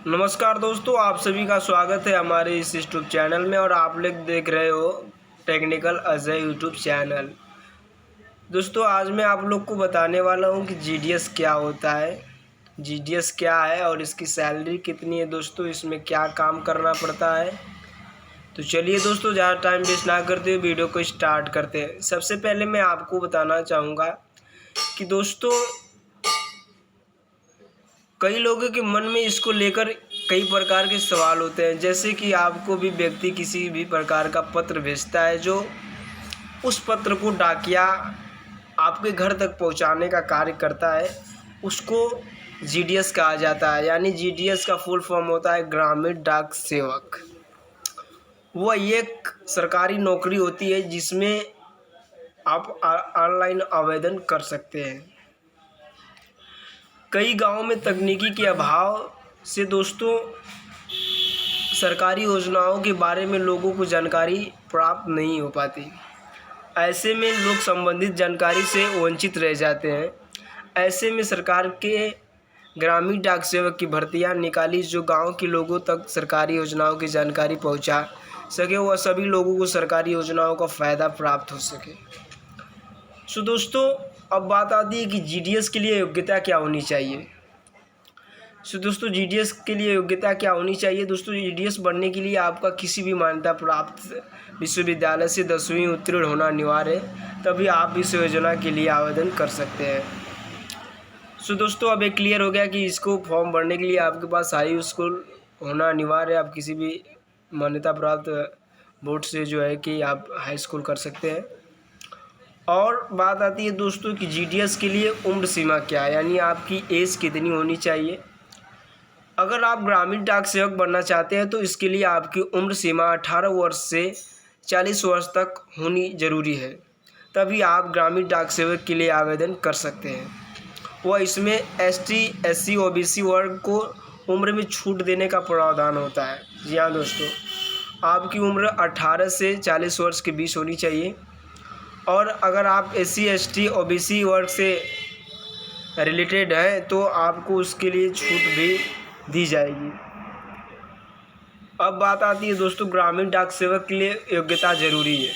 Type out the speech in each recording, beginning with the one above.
नमस्कार दोस्तों, आप सभी का स्वागत है हमारे इस यूट्यूब चैनल में और आप लोग देख रहे हो टेक्निकल अजय यूट्यूब चैनल। दोस्तों, आज मैं आप लोग को बताने वाला हूं कि जीडीएस क्या होता है, जीडीएस क्या है और इसकी सैलरी कितनी है। दोस्तों, इसमें क्या काम करना पड़ता है। तो चलिए दोस्तों, ज़्यादा टाइम वेस्ट ना करते हुए वीडियो को स्टार्ट करते हैं। सबसे पहले मैं आपको बताना चाहूँगा कि दोस्तों, कई लोगों के मन में इसको लेकर कई प्रकार के सवाल होते हैं। जैसे कि आपको भी व्यक्ति किसी भी प्रकार का पत्र भेजता है, जो उस पत्र को डाकिया आपके घर तक पहुंचाने का कार्य करता है, उसको जीडीएस कहा जाता है। यानी जीडीएस का फुल फॉर्म होता है ग्रामीण डाक सेवक। वह एक सरकारी नौकरी होती है जिसमें आप ऑनलाइन आवेदन कर सकते हैं। कई गांवों में तकनीकी के अभाव से दोस्तों सरकारी योजनाओं के बारे में लोगों को जानकारी प्राप्त नहीं हो पाती। ऐसे में लोग संबंधित जानकारी से वंचित रह जाते हैं। ऐसे में सरकार के ग्रामीण डाक सेवक की भर्तियां निकाली, जो गांव के लोगों तक सरकारी योजनाओं की जानकारी पहुंचा सके, वह सभी लोगों को सरकारी योजनाओं का फ़ायदा प्राप्त हो सके। सो दोस्तों, अब बात आती है कि जीडीएस के लिए योग्यता क्या होनी चाहिए। दोस्तों, जीडीएस के लिए योग्यता क्या होनी चाहिए। दोस्तों, जीडीएस बनने के लिए आपका किसी भी मान्यता प्राप्त विश्वविद्यालय से 10वीं उत्तीर्ण होना अनिवार्य है, तभी आप इस योजना के लिए आवेदन कर सकते हैं। दोस्तों, अब एक क्लियर हो गया कि इसको फॉर्म भरने के लिए आपके पास हाई स्कूल होना अनिवार्य है। आप किसी भी मान्यता प्राप्त बोर्ड से जो है कि आप हाई स्कूल कर सकते हैं। और बात आती है दोस्तों कि जीडीएस के लिए उम्र सीमा क्या है, यानी आपकी एज कितनी होनी चाहिए। अगर आप ग्रामीण डाक सेवक बनना चाहते हैं तो इसके लिए आपकी उम्र सीमा 18 वर्ष से 40 वर्ष तक होनी ज़रूरी है, तभी आप ग्रामीण डाक सेवक के लिए आवेदन कर सकते हैं। वह इसमें एसटी, एससी, ओबीसी वर्ग को उम्र में छूट देने का प्रावधान होता है। जी हाँ दोस्तों, आपकी उम्र 18 से 40 वर्ष के बीच होनी चाहिए। और अगर आप एससी, एसटी, ओबीसी वर्ग से रिलेटेड हैं तो आपको उसके लिए छूट भी दी जाएगी। अब बात आती है दोस्तों, ग्रामीण डाक सेवक के लिए योग्यता ज़रूरी है।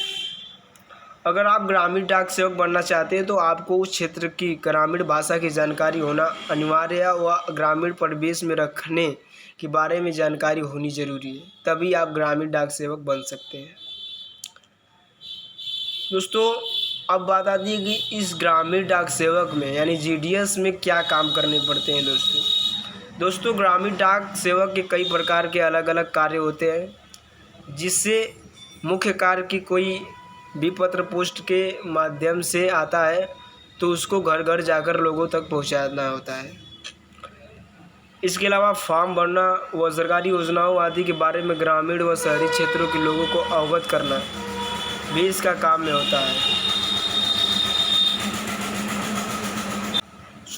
अगर आप ग्रामीण डाक सेवक बनना चाहते हैं तो आपको उस क्षेत्र की ग्रामीण भाषा की जानकारी होना अनिवार्य है व ग्रामीण परिवेश में रखने के बारे में जानकारी होनी ज़रूरी है, तभी आप ग्रामीण डाक सेवक बन सकते हैं। दोस्तों, अब बात आती है कि इस ग्रामीण डाक सेवक में यानी जीडीएस में क्या काम करने पड़ते हैं। दोस्तों, ग्रामीण डाक सेवक के कई प्रकार के अलग अलग कार्य होते हैं, जिससे मुख्य कार्य की कोई भी पत्र पोस्ट के माध्यम से आता है तो उसको घर घर जाकर लोगों तक पहुंचाना होता है। इसके अलावा फॉर्म भरना व सरकारी योजनाओं आदि के बारे में ग्रामीण व शहरी क्षेत्रों के लोगों को अवगत करना भी इसका काम में होता है।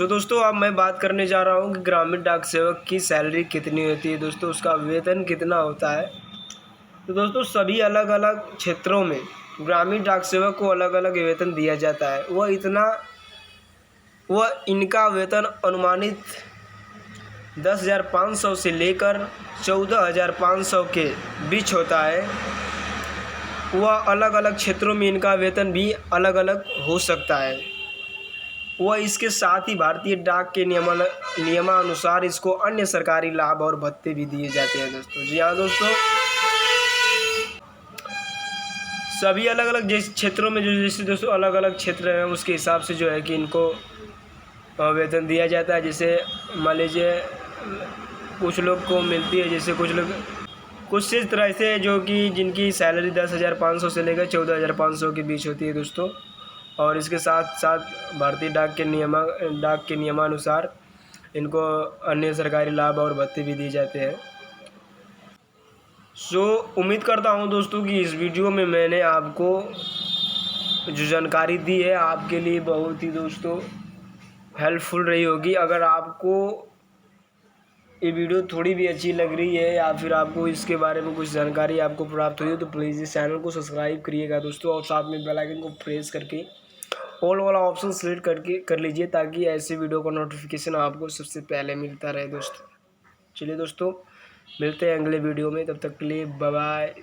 दोस्तों, अब मैं बात करने जा रहा हूँ कि ग्रामीण डाक सेवक की सैलरी कितनी होती है। दोस्तों, उसका वेतन कितना होता है। तो दोस्तों, सभी अलग अलग क्षेत्रों में ग्रामीण डाक सेवक को अलग अलग वेतन दिया जाता है। वह इनका वेतन अनुमानित 10,500 से लेकर 14,500 के बीच होता है। वह अलग अलग क्षेत्रों में इनका वेतन भी अलग अलग हो सकता है। वह इसके साथ ही भारतीय डाक के नियमानुसार इसको अन्य सरकारी लाभ और भत्ते भी दिए जाते हैं। दोस्तों, जी हाँ दोस्तों, सभी अलग अलग क्षेत्रों में जो जैसे दोस्तों अलग अलग क्षेत्र हैं उसके हिसाब से जो है कि इनको वेतन दिया जाता है। जैसे मान लीजिए कुछ लोग को मिलती है, जैसे कुछ लोग कुछ इस तरह से जो कि जिनकी सैलरी 10,500 से लेकर 14,500 के बीच होती है दोस्तों। और इसके साथ साथ भारतीय डाक के नियमानुसार इनको अन्य सरकारी लाभ और भत्ते भी दिए जाते हैं। उम्मीद करता हूं दोस्तों कि इस वीडियो में मैंने आपको जो जानकारी दी है आपके लिए बहुत ही दोस्तों हेल्पफुल रही होगी। अगर आपको ये वीडियो थोड़ी भी अच्छी लग रही है या फिर आपको इसके बारे में कुछ जानकारी आपको प्राप्त हुई है तो प्लीज़ इस चैनल को सब्सक्राइब करिएगा दोस्तों, और साथ में बेल आइकन को प्रेस करके ऑल वाला ऑप्शन सेलेक्ट करके कर लीजिए, ताकि ऐसे वीडियो का नोटिफिकेशन आपको सबसे पहले मिलता रहे दोस्तों। चलिए दोस्तों, मिलते हैं अगले वीडियो में, तब तक के लिए बाय बाय।